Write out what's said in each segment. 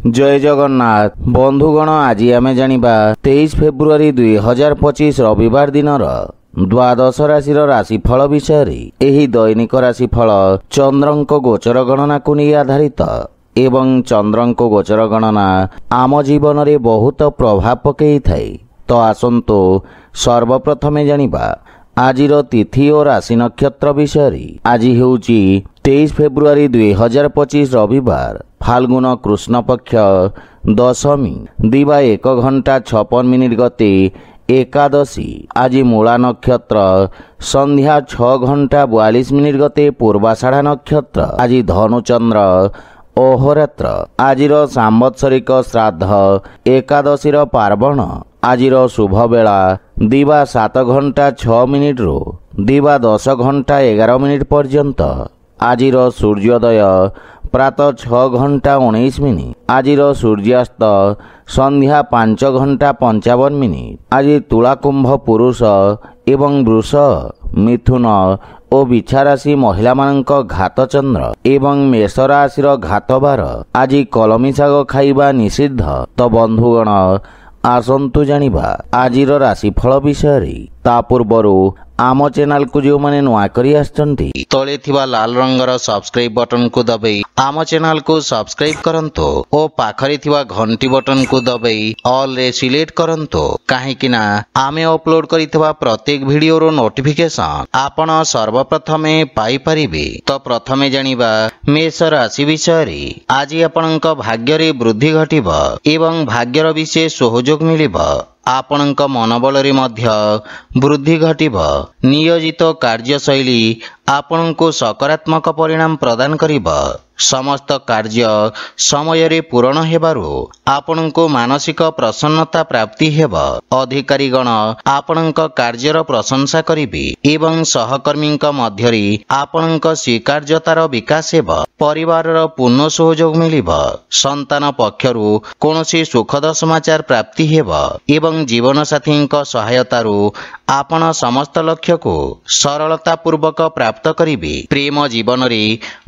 जय जगन्नाथ बंधुगण आज आम जानिबा 23 फेब्रुआरी 2025 रविवार दिन द्वादश राशि राशिफल विषय। एही दैनिक राशिफल चंद्रंक गोचर गणना को नहीं आधारित एवं चंद्रंक गोचर गणना आम जीवन में बहुत प्रभाव पकई थाए। तो आसंतु सर्वप्रथमे जानिबा आजिर तिथि और राशि नक्षत्र विषय। आज हेउची 23 फेब्रुआरी 2025 रविवार फाल्गुन कृष्ण पक्ष दशमी दिवा 1 घंटा 56 मिनिट गते एकादशी। आज मूला नक्षत्र संध्या 6 घंटा 42 मिनिट गते पूर्वाषाढ़ा नक्षत्र। आज धनुचंद्र अहोरात्र। आजिर सांवत्सरिक श्राद्ध एकादशीर पार्वण। आजिर शुभ बेला दिवा 7 घंटा 6 मिनिट रु दिवा 10 घंटा 11 मिनिट पर्यंत। आजिर सूर्योदय प्रातः 6 घंटा 19 मिनिट। आजिर सूर्यास्त संध्या 5 घंटा 55 मिनिट। आज तुला कुंभ पुरुष एवं वृष मिथुन और बिछा राशि महिला मानक घात चंद्र एवं मेष राशि घात बार। आज कलमी शाग खाइबा निषिद्ध। तो बंधुगण आसंतु जानिबा आजिर राशिफल विषय। ता पूर्वरु आम चैनल को जो माने नुआ करी आछंती तले थिबा लाल रंगर सब्सक्राइब बटन को दबाई आम चैनल को सब्सक्राइब करंतो और पाखरे थिबा घंटी बटन को दबाई ऑल रे सिलेक्ट करंतो। काहेकि ना आमे अपलोड करिथिबा प्रत्येक वीडियो रो नोटिफिकेशन आपण सर्वप्रथमे पाई परिबे। तो प्रथमे जानिबा मेष राशि विषय। आज आपणक भाग्य रे वृद्धि घटिबा एवं भाग्यर विशेष सहयोग मिलिबा। आपणक मनोबल रे मध्य वृद्धि घटिब। नियोजित कार्यशैली आपणको सकारात्मक परिणाम प्रदान करिब। समस्त कार्य समय रे पूर्ण हेबारु आपणको मानसिक प्रसन्नता प्राप्ति हेब। अधिकारीगण आपणक कार्यर प्रशंसा करिबे एवं सहकर्मीक मध्यरे आपणक स्वीकार्यतार विकास हेब। परिवारर पूर्ण सहयोग मिलिब। संतान पक्षरु कोनोसी सुखद समाचार प्राप्ति हेब एवं जीवन साथीक सहायतारु आपण समस्त लक्ष्य को सरलता पूर्वक प्राप्त करिबे। प्रेम जीवन रे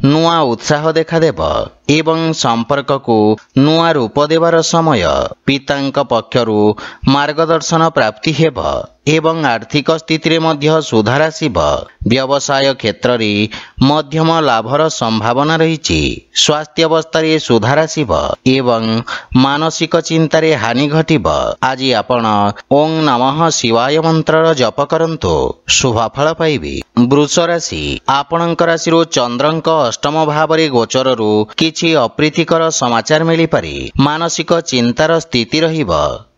नुआ उत्साह देखा देब एवं संपर्क को नुआ रूप देवार समय। पितांक पक्षरु मार्गदर्शन प्राप्ति हेब एवं आर्थिक स्थिति रे मध्य सुधार आसिब। व्यवसाय क्षेत्र रे मध्यम लाभर संभावना रहिछि। स्वास्थ्य अवस्था रे सुधार आसिब एवं मानसिक चिंता रे हानि घटिब। आज आपण ओं नमः शिवाय मंत्र जप करंतो शुभ फल पाइबे। वृष राशि आपणक राशि रो चंद्रंक अष्टम भाव रे गोचर रु किछि अप्रीतिकर समाचार मिली पारे। मानसिक चिंतार स्थिति रहिब।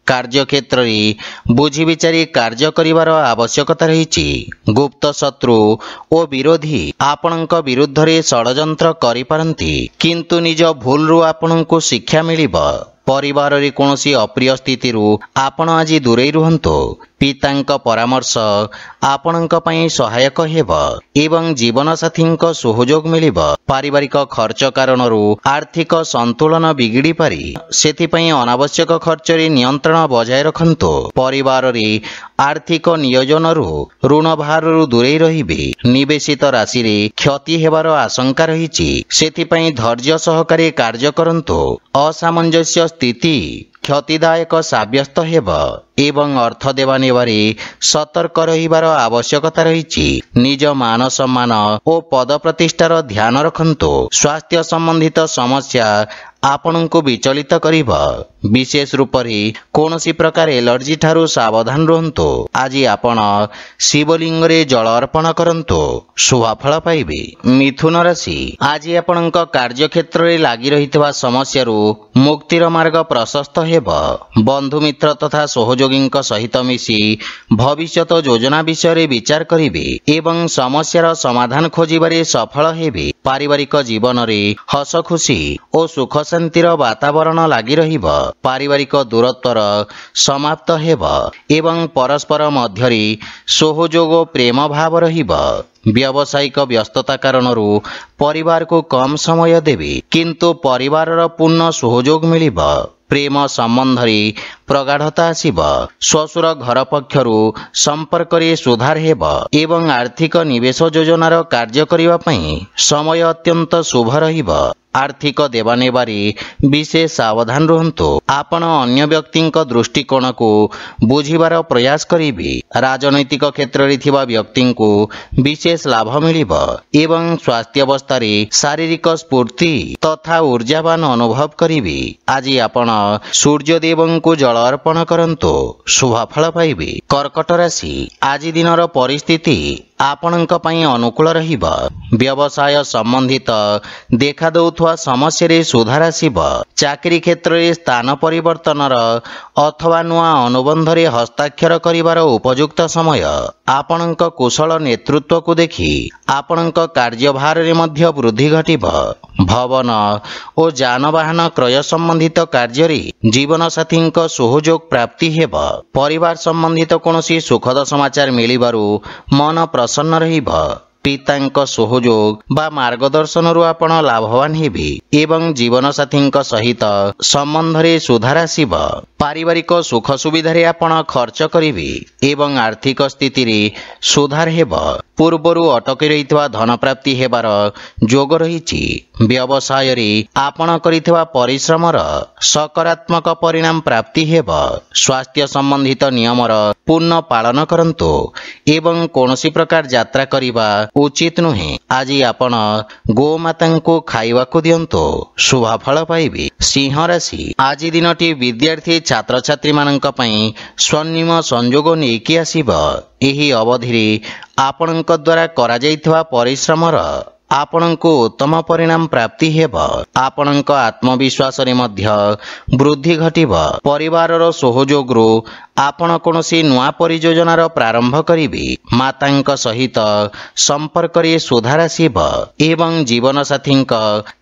कार्य क्षेत्र रे बुझी विचारी कार्य करिवार आवश्यकता रहिछि। गुप्त शत्रु और विरोधी आपणक विरुद्ध रे षडयंत्र करि पारंती किंतु निज भूल रु आपणको शिक्षा मिलिब। परिवार रे कोनोसी अप्रिय स्थिति रु आपण आज दूरे रुहंतो। पितांक परामर्श आपणक पई सहायक हेब एवं जीवन साथींक सहयोग मिलिब। पारिवारिक खर्च कारण रु आर्थिक संतुलन बिगिड़ी पारि। सेथि पई अनावश्यक खर्च रे नियंत्रण बजाय रखंतो। परिवार रे आर्थिक नियोजन रु ऋण भार रु दूरे रहिबे। निवेशित राशि रे क्षति हेबार आशंका रहिछि। सेथि पई धैर्य सहकारे कार्य करंतो। असामंजस्य स्थिति क्षतिदायक साब्यस्त हेब एवं अर्थ देवा नेबारे सतर्क रहिबार आवश्यकता रहिछि। निज मान सम्मान और पद प्रतिष्ठार ध्यान रखंतो। स्वास्थ्य संबंधित समस्या आपणको विचलित करिब। विशेष रूप रे कोनोसी प्रकार एलर्जी ठारू सावधान रहंतो। आज आपण शिवलिंग रे जल अर्पण करंतो शुभ फल पाइबे। मिथुन राशि आज आपणक कार्य क्षेत्र रे लागि रहितबा समस्या रु मुक्तिर मार्ग प्रशस्त हेब। बंधु मित्र तथा सहयोगींक सहित मिसी भविष्यत योजना विषय रे विचार करिवे एवं समस्यार समाधान खोजिबारे सफल हेबे। पारिवारिक जीवन रे हस खुशी और सुख शांतिर वातावरण लागि रहिब। पारिवारिक दूरत्वर समाप्त हेब एवं परस्पर मध्यरे सहयोग और प्रेम भाव रहिब। व्यावसायिक व्यस्तता कारणरू परिवार को कम समय देवे किंतु परिवारर पूर्ण सहयोग मिलिब। प्रेम संबंध रे प्रगाढ़ता आसिब। श्वशुर घर पक्षरु संपर्क रे सुधार हेब एवं आर्थिक निवेश योजनार कार्य करिवा पई समय अत्यंत शुभ रहिब। आर्थिक देवानेबारे विशेष सावधान रुहंतु। आपण अन्य व्यक्तिंक दृष्टिकोण को बुझिबार प्रयास करिबे। राजनैतिक क्षेत्र रे थिबा व्यक्तिंको विशेष लाभ मिलिब एवं स्वास्थ्य अवस्था रे शारीरिक स्फूर्ति तथा ऊर्जावान अनुभव करिबे। आज आपण सूर्य देवंको जल अर्पण करंतु, शुभ फल पाइबे। कर्कट राशि, आज दिनर परिस्थिति आपणଙ୍କ ପାଇଁ अनुकूल रहिब। व्यवसाय संबंधित देखा दउथवा समस्या रे सुधार आसिब। चाकरी क्षेत्र रे स्थान परिवर्तनर अथवा नुआ अनुबंध रे हस्ताक्षर करिवार उपयुक्त समय। आपणଙ୍କ कुशल नेतृत्व को देखि आपणଙ୍କ कार्यभार रे मध्य वृद्धि घटिब। भवन और जानवाहन क्रय संबंधित कार्य रे जीवन साथींक सहयोग प्राप्ति हेब। परिवार संबंधित कोनोसी सुखद समाचार मिलिबारु मन प्रसन्न रहिब। पितांक सहयोग बा मार्गदर्शन रु आपण लाभवान हेबे एवं जीवन साथींक सहित संबंध रे सुधार आसिब। पारिवारिक सुख सुविधा रे आपण खर्च करिवे एवं आर्थिक स्थिति रे सुधार हेब। पूर्वरु अटकी रहितवा धन प्राप्ति हेबार जोग रहिछि। व्यवसाय रे आपण करितवा परिश्रमर सकारात्मक परिणाम प्राप्ति हेब। स्वास्थ्य संबंधित नियमर पूर्ण पालन करंतु एवं कोनोसी प्रकार यात्रा करिबा उचित नुहे। आज आपण गोमातांको खाइबाकू दियंतु, शुभ फल पाइबे। सिंह राशि, आज दिनटी विद्यार्थी छात्र छात्री माननक पई स्वर्णिम संयोग नेकी आसीब। एही अवधि रे आपणଙ୍କ द्वारा करा जाइथवा परिश्रमर आपणଙ୍କୁ उत्तम परिणाम प्राप्ति हेब। आपणଙ୍କ आत्मविश्वास रे मध्य वृद्धि घटिब। परिवारर सहयोग रु आपण कोनोसी नुआ परियोजनार प्रारंभ करिवे। मातांक सहित संपर्क रे सुधार आसिब एवं जीवन साथींक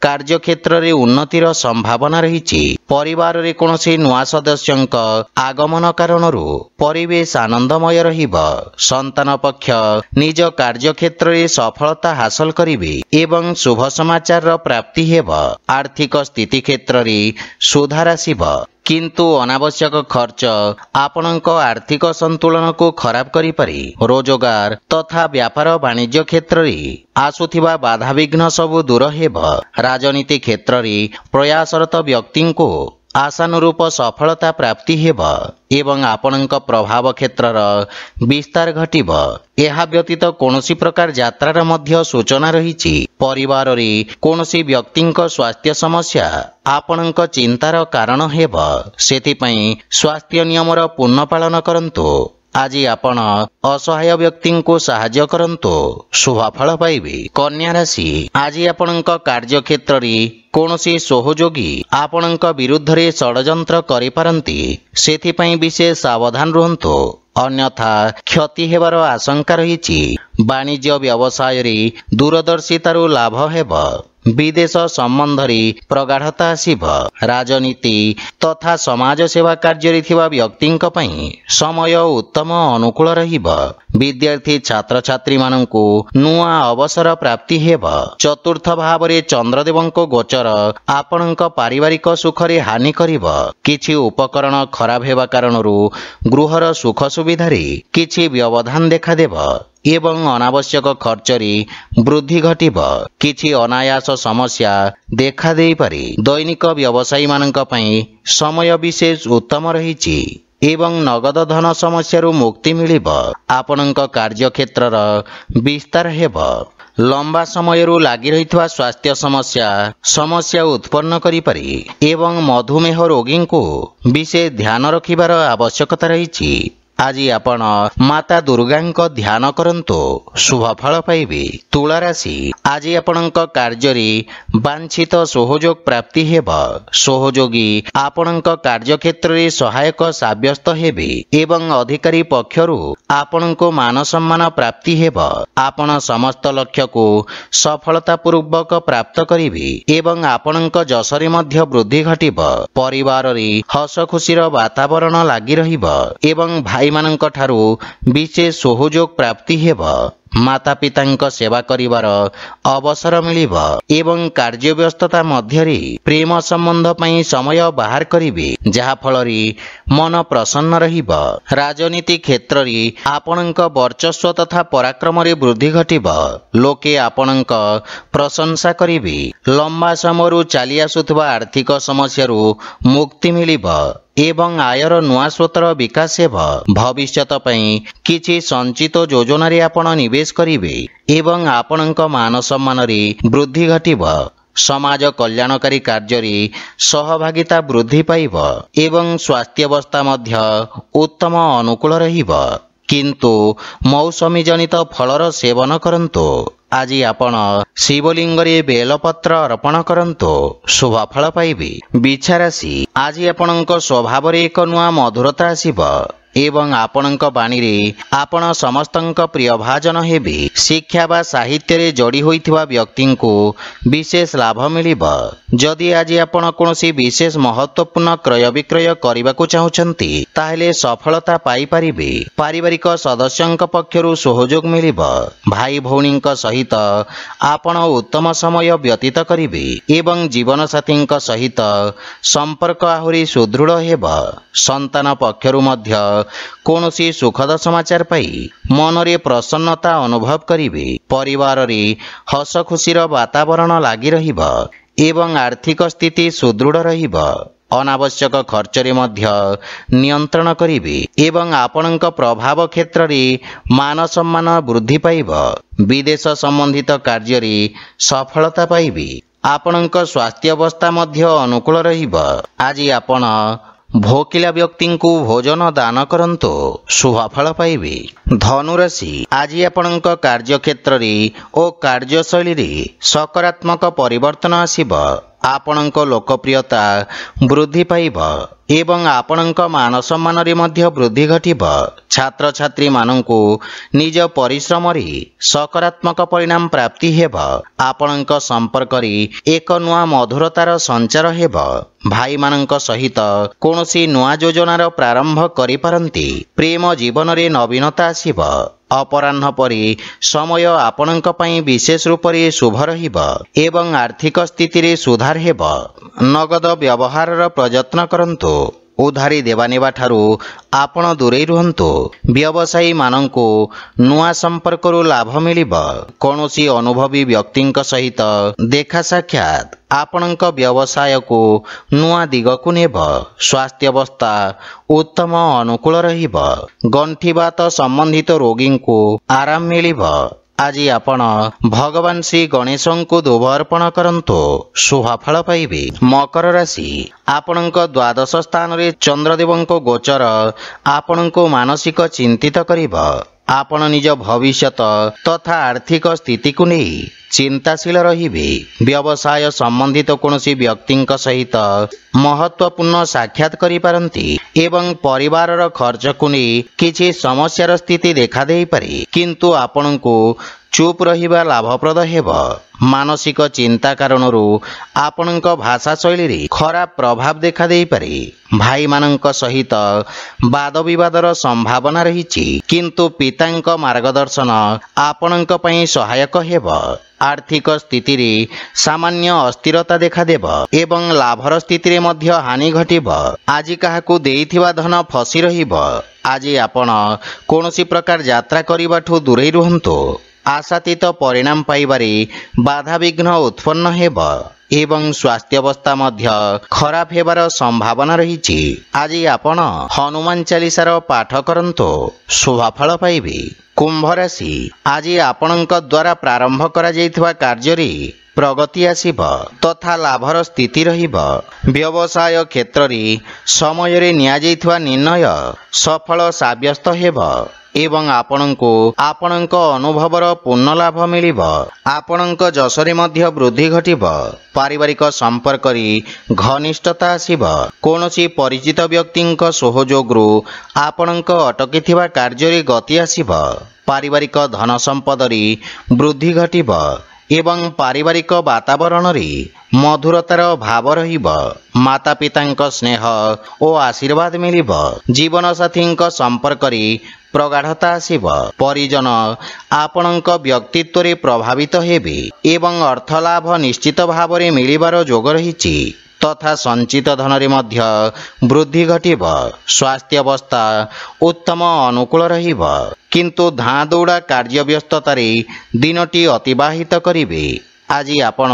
कार्य क्षेत्र रे उन्नतिर संभावना रहिछि। परिवार रे कोनोसी नुआ सदस्यंक आगमन कारणरु परिवेश आनंदमय रहिब। संतान पक्ष निज कार्य क्षेत्र रे सफलता हासिल करिवे एवं शुभ समाचार प्राप्ति हेब। आर्थिक स्थिति क्षेत्र रे सुधार आसिब, किंतु अनावश्यक खर्च आपणଙ୍କ आर्थिक संतुलन को खराब करि पारे। रोजगार तथा व्यापार वाणिज्य क्षेत्र रे आसुथिबा बाधा विघ्न सब दूर हेब। राजनीति क्षेत्र रे प्रयासरत व्यक्ति को आशानुरूप सफलता प्राप्ति हेब एवं आपणଙ୍କ प्रभाव क्षेत्रर विस्तार घटिब। एहा व्यतीत कोनोसी प्रकार यात्रार मध्य सूचना रहिछि। परिवार रे कोनोसी व्यक्तिंक स्वास्थ्य समस्या आपणଙ୍କ चिंतार कारण हेब। सेति पई स्वास्थ्य नियमर पूर्ण पालन करंतु। आज आपण असहाय व्यक्ति को साहाय्य करंतु, शुभ फल पाइबे। कन्या राशि, आज आपणଙ୍କ कार्य क्षेत्र रे कोनोसी सहयोगी आपणଙ୍କ विरुद्ध रे षडयंत्र करि पारंती। सेति पई विशेष सावधान रहंतु, अन्यथा क्षति हेबार आशंका रहिछि। वाणिज्य व्यवसाय रे दूरदर्शितारु लाभ हेब। विदेश संबंध रे प्रगाढ़ता आसिब। राजनीति तथा समाज सेवा कार्य रे थिबा व्यक्तिंक पई समय उत्तम अनुकूल रहिब। विद्यार्थी छात्र छात्री माननकु नुआ अवसर प्राप्ति हेब। चतुर्थ भाव रे चंद्रदेवंको गोचर आपणଙ୍କ पारिवारिक सुख रे हानि करिब। किछि उपकरण खराब हेबा कारणरु गृहर सुख सुविधा रे किछि व्यवधान देखा देब एवं अनावश्यक खर्च रे वृद्धि घटिब। किछि अनायास समस्या देखा देई पारे। दैनिक व्यवसायी माननक पई समय विशेष उत्तम रहिछि एवं नगद धन समस्या रु मुक्ति मिलिब। आपणଙ୍କ कार्य क्षेत्रर विस्तार हेब। लंबा समय रु लागि रहितवा स्वास्थ्य समस्या उत्पन्न करि पारे एवं मधुमेह रोगी को विशेष ध्यान रखिबार आवश्यकता रहिछि। आज आपण माता दुर्गांक ध्यान करंतु, शुभ फल पाइबे। तुला राशि, आज आपणଙ୍କ कार्य रे वांछित सहयोग प्राप्ति हेब। सहयोगी आपणଙ୍କ कार्य क्षेत्र रे सहायक साब्यस्त हेबे एवं अधिकारी पक्षरु आपणको मान सम्मान प्राप्ति हेब। आपण समस्त लक्ष्य को सफलता पूर्वक प्राप्त करिवे एवं आपणଙ୍କ जसरे मध्य वृद्धि घटिब। परिवार रे हस खुशीर वातावरण लागि रहिब एवं भाई माननक ठारू विशेष सहयोग प्राप्ति हेब। ମାତା ପିତାଙ୍କ ସେବା କରିବାର ଅବସର ମିଳିବ ଏବଂ କାର୍ଯ୍ୟ ବ୍ୟସ୍ତତା ମଧ୍ୟରେ ପ୍ରେମ ସମ୍ବନ୍ଧ ପାଇଁ ସମୟ ବାହାର କରିବେ, ଯାହା ଫଳରେ ମନ ପ୍ରସନ୍ନ ରହିବ। ରାଜନୀତି କ୍ଷେତ୍ରରେ ଆପଣଙ୍କ ବର୍ଚସ୍ୱ ତଥା ପରାକ୍ରମରେ ବୃଦ୍ଧି ଘଟିବ। ଲୋକେ ଆପଣଙ୍କ ପ୍ରଶଂସା କରିବେ। ଲମ୍ବା ସମୟରୁ ଚାଲି ଆସୁଥିବା ଆର୍ଥିକ ସମସ୍ୟାରୁ ମୁକ୍ତି ମିଳିବ ଏବଂ ଆୟର ନୂଆ ସ୍ରୋତର ବିକାଶ ହେବ। ଭବିଷ୍ୟତ ପାଇଁ କିଛି ସଞ୍ଚିତ ଯୋଜନାରେ ଆପଣ ନିବେଶ କରିବେ ଏବଂ ଆପଣଙ୍କ ମାନ ସମ୍ମାନରେ ବୃଦ୍ଧି ଘଟିବ। ସମାଜ କଲ୍ୟାଣକାରୀ କାର୍ଯ୍ୟରେ ସହଭାଗିତା ବୃଦ୍ଧି ପାଇବ ଏବଂ ସ୍ୱାସ୍ଥ୍ୟାବସ୍ଥା ମଧ୍ୟ ଉତ୍ତମ ଅନୁକୂଳ ରହିବ। କିନ୍ତୁ ମୌସମୀ ଜନିତ ଫଳର ସେବନ କରନ୍ତୁ। ଆଜି ଆପଣ ଶିବଲିଙ୍ଗରେ ବେଲପତ୍ର ଅର୍ପଣ କରନ୍ତୁ, ଶୁଭ ଫଳ ପାଇବେ। ବିଛା ରାଶି, ଆଜି ଆପଣଙ୍କ ସ୍ୱଭାବରେ ଏକ ନୂଆ ମଧୁରତା ଆସିବ ଏବଂ ଆପଣଙ୍କ ବାଣୀରେ ଆପଣ ସମସ୍ତଙ୍କ ପ୍ରିୟ ଭାଜନ ହେବେ। ଶିକ୍ଷା ବା ସାହିତ୍ୟରେ ଯୋଡ଼ି ହୋଇଥିବା ବ୍ୟକ୍ତିଙ୍କୁ ବିଶେଷ ଲାଭ ମିଳିବ। ଯଦି ଆଜି ଆପଣ କୌଣସି ବିଶେଷ ମହତ୍ୱପୂର୍ଣ୍ଣ କ୍ରୟ ବିକ୍ରୟ କରିବାକୁ ଚାହୁଁଛନ୍ତି ତାହେଲେ ସଫଳତା ପାଇପାରିବେ। ପାରିବାରିକ ସଦସ୍ୟଙ୍କ ପକ୍ଷରୁ ସହଯୋଗ ମିଳିବ। ଭାଇ ଭଉଣୀଙ୍କ ସହିତ ଆପଣ ଉତ୍ତମ ସମୟ ବ୍ୟତୀତ କରିବେ ଏବଂ ଜୀବନସାଥୀଙ୍କ ସହିତ ସମ୍ପର୍କ ଆହୁରି ସୁଦୃଢ଼ ହେବ। ସନ୍ତାନ ପକ୍ଷରୁ ମଧ୍ୟ କୌଣସି ସୁଖଦ ସମାଚାର ପାଇ ମନରେ ପ୍ରସନ୍ନତା ଅନୁଭବ କରିବେ। ପରିବାରରେ ହସ ଖୁସିର ବାତାବରଣ ଲାଗି ରହିବ ଏବଂ ଆର୍ଥିକ ସ୍ଥିତି ସୁଦୃଢ଼ ରହିବ। ଅନାବଶ୍ୟକ ଖର୍ଚ୍ଚରେ ମଧ୍ୟ ନିୟନ୍ତ୍ରଣ କରିବେ ଏବଂ ଆପଣଙ୍କ ପ୍ରଭାବ କ୍ଷେତ୍ରରେ ମାନ ସମ୍ମାନ ବୃଦ୍ଧି ପାଇବ। ବିଦେଶ ସମ୍ବନ୍ଧିତ କାର୍ଯ୍ୟରେ ସଫଳତା ପାଇବେ। ଆପଣଙ୍କ ସ୍ୱାସ୍ଥ୍ୟାବସ୍ଥା ମଧ୍ୟ ଅନୁକୂଳ ରହିବ। ଆଜି ଆପଣ ଭୋକିଲା ବ୍ୟକ୍ତିଙ୍କୁ ଭୋଜନ ଦାନ କରନ୍ତୁ, ଶୁଭ ଫଳ ପାଇବେ। ଧନୁରାଶି, ଆଜି ଆପଣଙ୍କ କାର୍ଯ୍ୟକ୍ଷେତ୍ରରେ ଓ କାର୍ଯ୍ୟଶୈଳୀରେ ସକାରାତ୍ମକ ପରିବର୍ତ୍ତନ ଆସିବ। ଆପଣଙ୍କ ଲୋକପ୍ରିୟତା ବୃଦ୍ଧି ପାଇବ ଏବଂ ଆପଣଙ୍କ ମାନ ସମ୍ମାନରେ ମଧ୍ୟ ବୃଦ୍ଧି ଘଟିବ। ଛାତ୍ରଛାତ୍ରୀମାନଙ୍କୁ ନିଜ ପରିଶ୍ରମରେ ସକାରାତ୍ମକ ପରିଣାମ ପ୍ରାପ୍ତି ହେବ। ଆପଣଙ୍କ ସମ୍ପର୍କରେ ଏକ ନୂଆ ମଧୁରତାର ସଞ୍ଚାର ହେବ। ଭାଇମାନଙ୍କ ସହିତ କୌଣସି ନୂଆ ଯୋଜନାର ପ୍ରାରମ୍ଭ କରିପାରନ୍ତି। ପ୍ରେମ ଜୀବନରେ ନବୀନତା ଆସିବ। ଅପରାହ୍ନ ପରେ ସମୟ ଆପଣଙ୍କ ପାଇଁ ବିଶେଷ ରୂପରେ ଶୁଭ ରହିବ ଏବଂ ଆର୍ଥିକ ସ୍ଥିତିରେ ସୁଧାର ହେବ। ନଗଦ ବ୍ୟବହାରର ପ୍ରଯତ୍ନ କରନ୍ତୁ। ଉଧାରୀ ଦେବାନେବା ଠାରୁ ଆପଣ ଦୂରେଇ ରୁହନ୍ତୁ। ବ୍ୟବସାୟୀମାନଙ୍କୁ ନୂଆ ସମ୍ପର୍କରୁ ଲାଭ ମିଳିବ। କୌଣସି ଅନୁଭବୀ ବ୍ୟକ୍ତିଙ୍କ ସହିତ ଦେଖା ସାକ୍ଷାତ ଆପଣଙ୍କ ବ୍ୟବସାୟକୁ ନୂଆ ଦିଗକୁ ନେବ। ସ୍ୱାସ୍ଥ୍ୟାବସ୍ଥା ଉତ୍ତମ ଅନୁକୂଳ ରହିବ। ଗଣ୍ଠିବାତ ସମ୍ବନ୍ଧିତ ରୋଗୀଙ୍କୁ ଆରାମ ମିଳିବ। ଆଜି ଆପଣ ଭଗବାନ ଶ୍ରୀ ଗଣେଶଙ୍କୁ ଧୂପ ଅର୍ପଣ କରନ୍ତୁ, ଶୁଭ ଫଳ ପାଇବେ। ମକର ରାଶି, ଆପଣଙ୍କ ଦ୍ୱାଦଶ ସ୍ଥାନରେ ଚନ୍ଦ୍ରଦେବଙ୍କ ଗୋଚର ଆପଣଙ୍କୁ ମାନସିକ ଚିନ୍ତିତ କରିବ। ଆପଣ ନିଜ ଭବିଷ୍ୟତ ତଥା ଆର୍ଥିକ ସ୍ଥିତିକୁ ନେଇ ଚିନ୍ତାଶୀଳ ରହିବେ। ବ୍ୟବସାୟ ସମ୍ବନ୍ଧିତ କୌଣସି ବ୍ୟକ୍ତିଙ୍କ ସହିତ ମହତ୍ୱପୂର୍ଣ୍ଣ ସାକ୍ଷାତ କରିପାରନ୍ତି ଏବଂ ପରିବାରର ଖର୍ଚ୍ଚକୁ ନେଇ କିଛି ସମସ୍ୟାର ସ୍ଥିତି ଦେଖାଦେଇପାରେ, କିନ୍ତୁ ଆପଣଙ୍କୁ ଚୁପ୍ ରହିବା ଲାଭପ୍ରଦ ହେବ। ମାନସିକ ଚିନ୍ତା କାରଣରୁ ଆପଣଙ୍କ ଭାଷା ଶୈଳୀରେ ଖରାପ ପ୍ରଭାବ ଦେଖାଦେଇପାରେ। ଭାଇମାନଙ୍କ ସହିତ ବାଦ ବିବାଦର ସମ୍ଭାବନା ରହିଛି, କିନ୍ତୁ ପିତାଙ୍କ ମାର୍ଗଦର୍ଶନ ଆପଣଙ୍କ ପାଇଁ ସହାୟକ ହେବ। ଆର୍ଥିକ ସ୍ଥିତିରେ ସାମାନ୍ୟ ଅସ୍ଥିରତା ଦେଖାଦେବ ଏବଂ ଲାଭର ସ୍ଥିତିରେ ମଧ୍ୟ ହାନି ଘଟିବ। ଆଜି କାହାକୁ ଦେଇଥିବା ଧନ ଫସି ରହିବ। ଆଜି ଆପଣ କୌଣସି ପ୍ରକାର ଯାତ୍ରା କରିବାଠୁ ଦୂରେଇ ରୁହନ୍ତୁ। ଆଶାତୀତ ପରିଣାମ ପାଇବାରେ ବାଧାବିଘ୍ନ ଉତ୍ପନ୍ନ ହେବ ଏବଂ ସ୍ୱାସ୍ଥ୍ୟାବସ୍ଥା ମଧ୍ୟ ଖରାପ ହେବାର ସମ୍ଭାବନା ରହିଛି। ଆଜି ଆପଣ ହନୁମାନ ଚାଳିଶାର ପାଠ କରନ୍ତୁ, ଶୁଭ ଫଳ ପାଇବେ। କୁମ୍ଭ ରାଶି, ଆଜି ଆପଣଙ୍କ ଦ୍ୱାରା ପ୍ରାରମ୍ଭ କରାଯାଇଥିବା କାର୍ଯ୍ୟରେ ପ୍ରଗତି ଆସିବ ତଥା ଲାଭର ସ୍ଥିତି ରହିବ। ବ୍ୟବସାୟ କ୍ଷେତ୍ରରେ ସମୟରେ ନିଆଯାଇଥିବା ନିର୍ଣ୍ଣୟ ସଫଳ ସାବ୍ୟସ୍ତ ହେବ ଏବଂ ଆପଣଙ୍କୁ ଆପଣଙ୍କ ଅନୁଭବର ପୂର୍ଣ୍ଣ ଲାଭ ମିଳିବ। ଆପଣଙ୍କ ଯଶରେ ମଧ୍ୟ ବୃଦ୍ଧି ଘଟିବ। ପାରିବାରିକ ସମ୍ପର୍କରେ ଘନିଷ୍ଠତା ଆସିବ। କୌଣସି ପରିଚିତ ବ୍ୟକ୍ତିଙ୍କ ସହଯୋଗରୁ ଆପଣଙ୍କ ଅଟକିଥିବା କାର୍ଯ୍ୟରେ ଗତି ଆସିବ। ପାରିବାରିକ ଧନ ସମ୍ପଦରେ ବୃଦ୍ଧି ଘଟିବ ଏବଂ ପାରିବାରିକ ବାତାବରଣରେ मधुरतार भाव रहिब, माता पितांक स्नेह ओ आशीर्वाद मिलिब, जीवन साथींक संपर्करे प्रगाढ़ता आसिब, परिजन आपणक व्यक्तित्व रे प्रभावित हेबे एवं अर्थ लाभ निश्चित भाव रे मिलिबार जोग रहिछि तथा संचित धन रे मध्य वृद्धि घटिब। स्वास्थ्य अवस्था उत्तम अनुकूल रहिब, किंतु धाँ दौड़ा कार्य व्यस्ततारे दिनटी अतिबाहित करिवे। आज आपण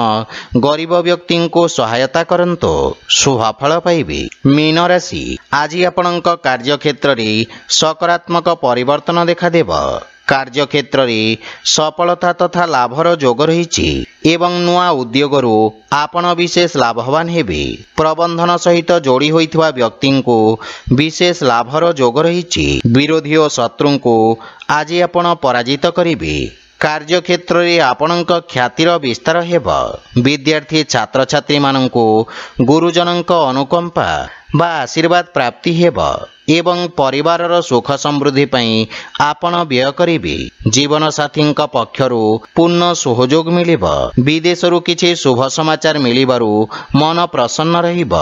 गरीब व्यक्ति को सहायता करंतो, शुभफल पाइबे। मीन राशि, आज आपणक कार्यक्षेत्र रे सकारात्मक परिवर्तन देखादेव। कार्यक्षेत्र रे सफलता तथा लाभर जोग रहिछि एवं नुआ उद्योगरू आपण विशेष लाभवान हेबे। प्रबंधन सहित जोड़ी होइथिबा व्यक्ति को विशेष लाभर जोग रहिछि। विरोधी और शत्रु को आज आपण पराजित करिवे। कार्यक्षेत्र रे आपणक ख्यातिर विस्तार हेब। विद्यार्थी छात्र छात्री मानंको गुरुजनक अनुकंपा बा आशीर्वाद प्राप्ति हेब एवं परिवारर सुख समृद्धि पई आपण व्यय करिवे। जीवन साथींक पक्षरु पूर्ण सहयोग मिलिब। विदेशरु किछि शुभ समाचार मिलिबारु मन प्रसन्न रहिब।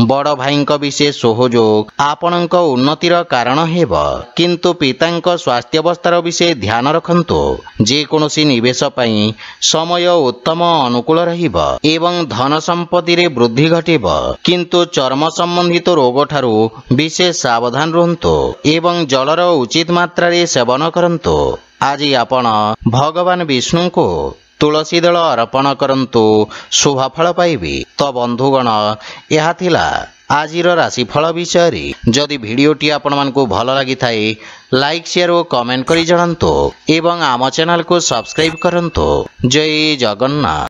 बड़ भाईंक विशेष सहयोग आपणक उन्नतिर कारण हेब, किंतु पितांक स्वास्थ्य अवस्थार विषय ध्यान रखंतु। जे कोनोसी निवेश पई समय उत्तम अनुकूल रहिब एवं धन संपत्ति रे वृद्धि घटिब, किंतु चर्म संबंधित रोग ठारू विशेष सावधान रहंतु एवं जलर उचित मात्रा रे सेवन करंतु। आज आपण भगवान विष्णु को तुलसी दल अर्पण करंतु, शुभफल पाइबे। तो बंधुगण, यह थिला आजिर राशिफल विषय। जदि भिडियोटी आपण मानकु भल लागि थाए लाइक शेयर और कमेंट करी जणांतु एवं आम चैनल को सब्सक्राइब करंतु। जय जगन्नाथ।